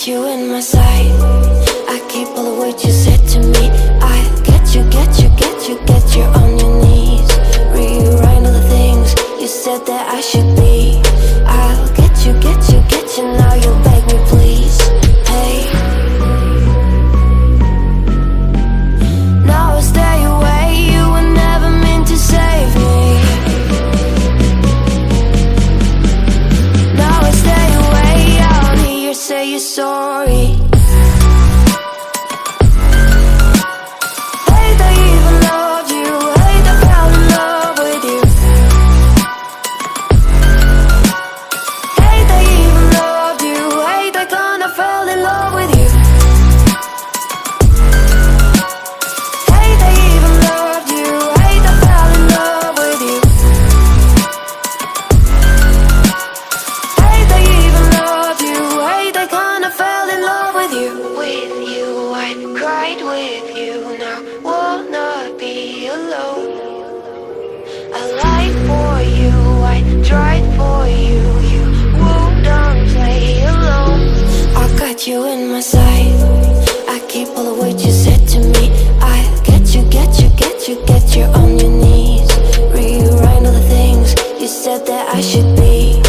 got you in my sight. I keep all the words you said to me. I get you, get you, get you, get you on your knees. Rewrite all the things you said that I should be. I'll get you, get you, get you, now you'll beg me please. Hey, now I stay away, you were never meant to save me. Now I stay away, I don't hear you say you're sorry. Hate I even loved you, hate I fell in love with you. Hate I even loved you, hate I kinda fell in love with you. Hate I even loved you, hate I fell in love with you. Hate I even loved you, hate I kinda fell in love with you. With you, I cried with you, now will not be alone. I lied for you, I tried for you, you wouldn't play alone. I got you in my sight, I keep all the words you said to me. I get you, get you, get you, get you on your knees. Rewrite all the things you said that I should be.